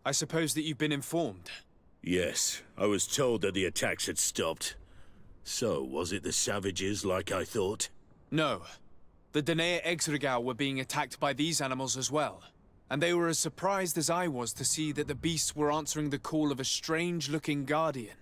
I suppose that you've been informed. Yes, I was told that the attacks had stopped. So, was it the savages like I thought? No. The Danae Exregao were being attacked by these animals as well. And they were as surprised as I was to see that the beasts were answering the call of a strange-looking guardian.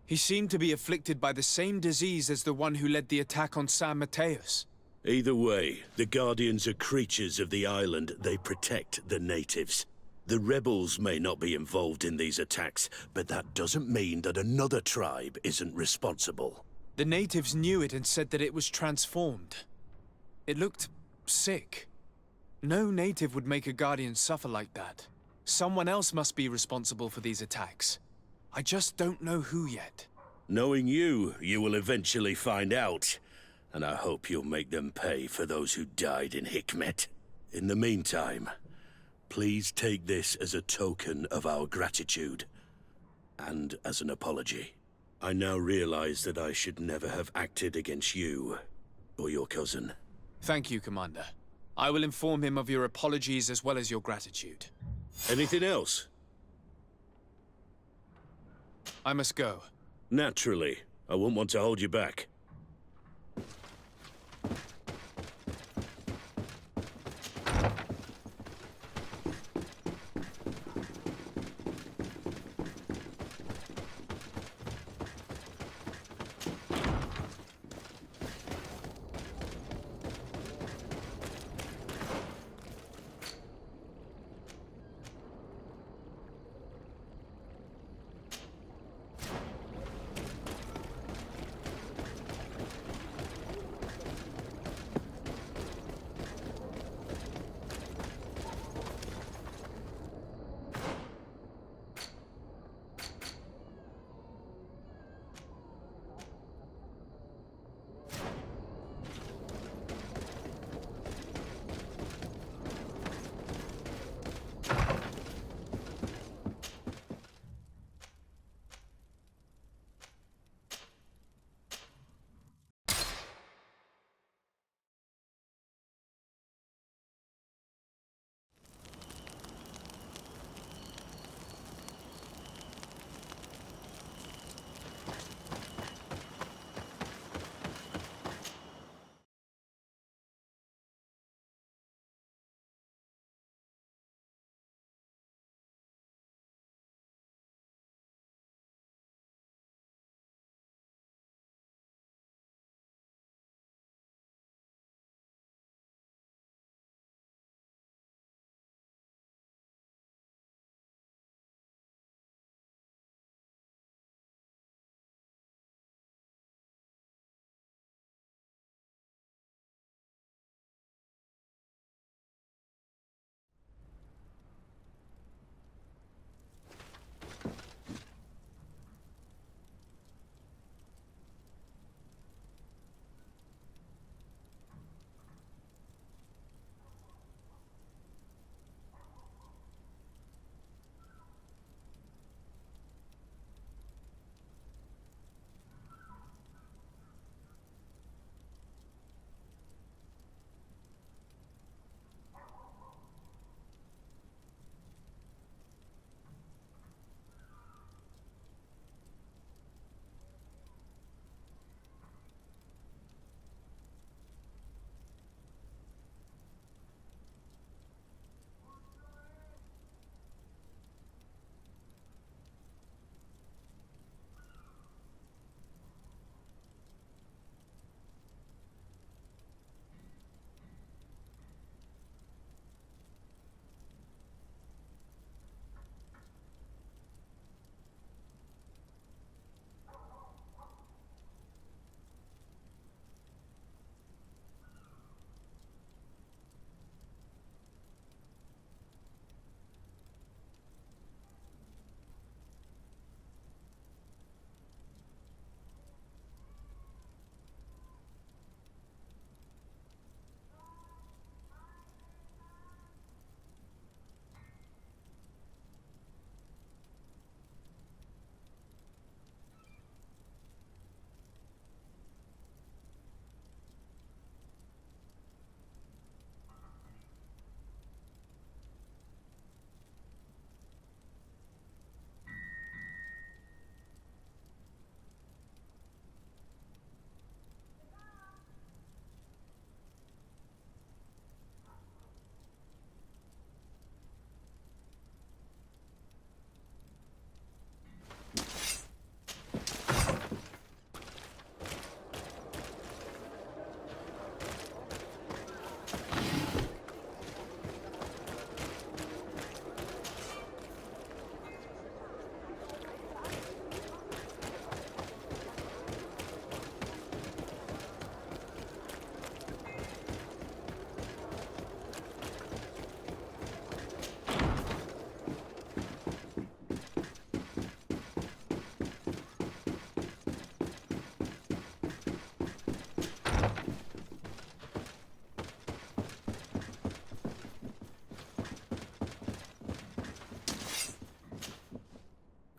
He seemed to be afflicted by the same disease as the one who led the attack on San Mateus. Either way, the Guardians are creatures of the island. They protect the natives. The rebels may not be involved in these attacks, but that doesn't mean that another tribe isn't responsible. The natives knew it and said that it was transformed. It looked sick. No native would make a guardian suffer like that. Someone else must be responsible for these attacks. I just don't know who yet. Knowing you, you will eventually find out. And I hope you'll make them pay for those who died in Hikmet. In the meantime, please take this as a token of our gratitude. And as an apology. I now realize that I should never have acted against you or your cousin. Thank you, Commander. I will inform him of your apologies as well as your gratitude. Anything else? I must go. Naturally. I won't want to hold you back.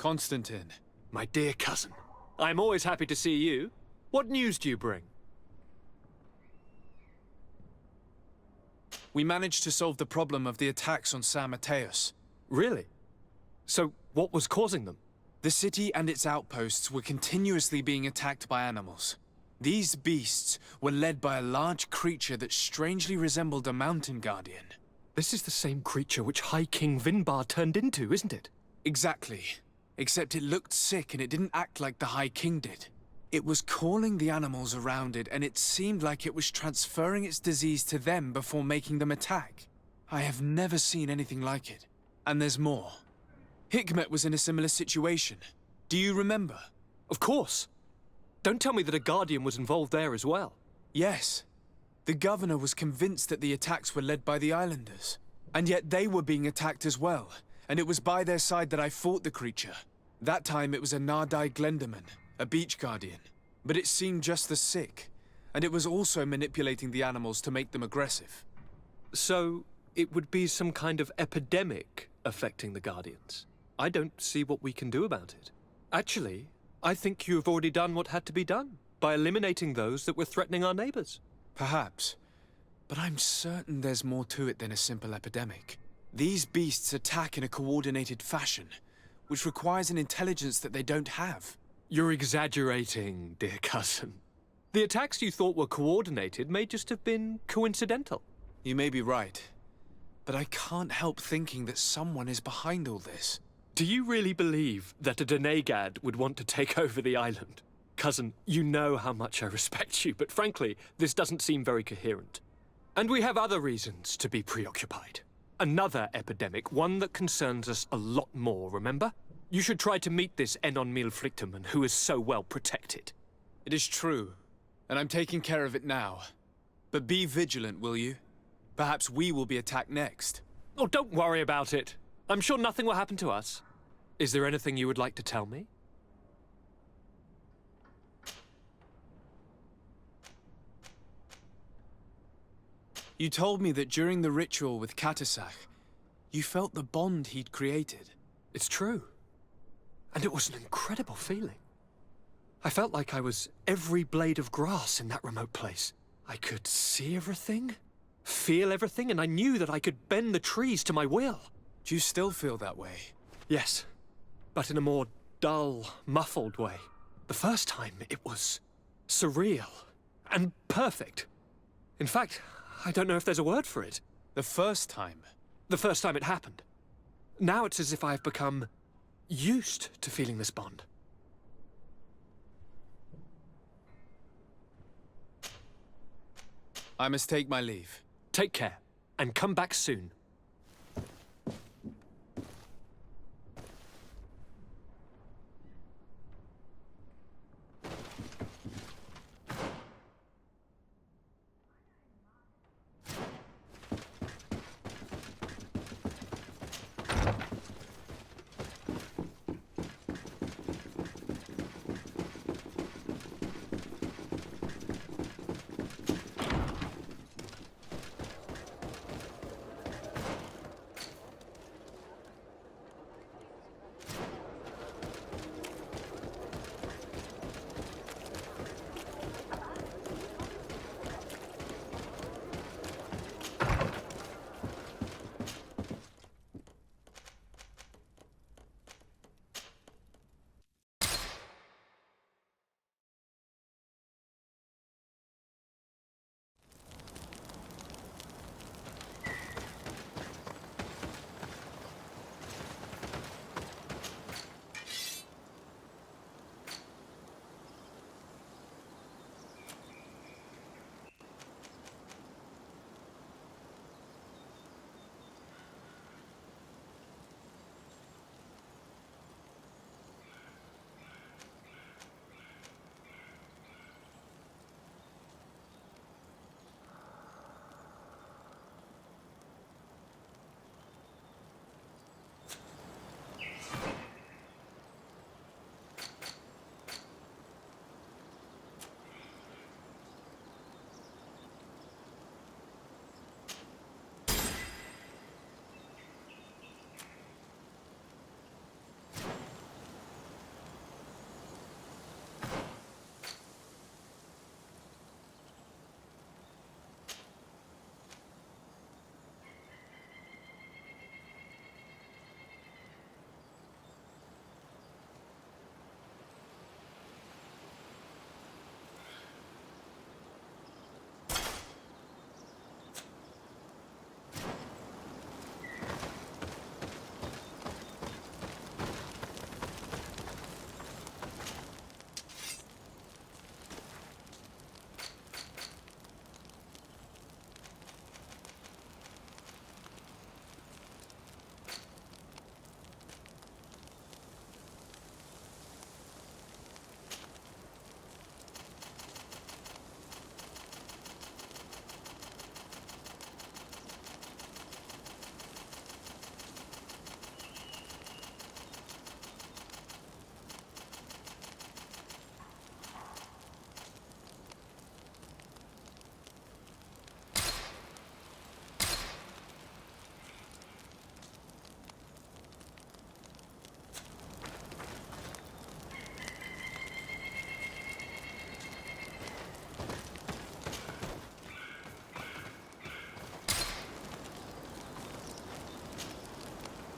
Constantine. My dear cousin, I'm always happy to see you. What news do you bring? We managed to solve the problem of the attacks on San Mateus. Really? So, what was causing them? The city and its outposts were continuously being attacked by animals. These beasts were led by a large creature that strangely resembled a mountain guardian. This is the same creature which High King Vinbar turned into, isn't it? Exactly. Except it looked sick and it didn't act like the High King did. It was calling the animals around it, and it seemed like it was transferring its disease to them before making them attack. I have never seen anything like it. And there's more. Hikmet was in a similar situation. Do you remember? Of course. Don't tell me that a Guardian was involved there as well. Yes. The governor was convinced that the attacks were led by the islanders. And yet they were being attacked as well. And it was by their side that I fought the creature. That time it was a Nardai Glenderman, a beach guardian. But it seemed just as sick. And it was also manipulating the animals to make them aggressive. So, it would be some kind of epidemic affecting the Guardians. I don't see what we can do about it. Actually, I think you have already done what had to be done, by eliminating those that were threatening our neighbors. Perhaps. But I'm certain there's more to it than a simple epidemic. These beasts attack in a coordinated fashion, which requires an intelligence that they don't have. You're exaggerating, dear cousin. The attacks you thought were coordinated may just have been coincidental. You may be right. But I can't help thinking that someone is behind all this. Do you really believe that a Denegad would want to take over the island? Cousin, you know how much I respect you, but frankly, this doesn't seem very coherent. And we have other reasons to be preoccupied. Another epidemic, one that concerns us a lot more, remember? You should try to meet this Enon Milflicterman, who is so well protected. It is true, and I'm taking care of it now. But be vigilant, will you? Perhaps we will be attacked next. Oh, don't worry about it. I'm sure nothing will happen to us. Is there anything you would like to tell me? You told me that during the ritual with Katasak, you felt the bond he'd created. It's true. And it was an incredible feeling. I felt like I was every blade of grass in that remote place. I could see everything, feel everything, and I knew that I could bend the trees to my will. Do you still feel that way? Yes, but in a more dull, muffled way. The first time, it was surreal and perfect. In fact, I don't know if there's a word for it. The first time? The first time it happened. Now it's as if I have become used to feeling this bond. I must take my leave. Take care, and come back soon.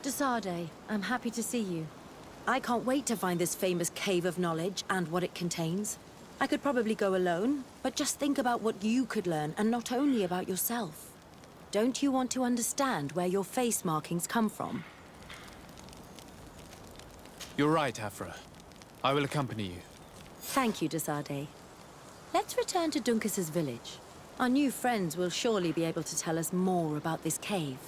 Desarde, I'm happy to see you. I can't wait to find this famous cave of knowledge and what it contains. I could probably go alone, but just think about what you could learn, and not only about yourself. Don't you want to understand where your face markings come from? You're right, Afra. I will accompany you. Thank you, Desarde. Let's return to Duncas's village. Our new friends will surely be able to tell us more about this cave.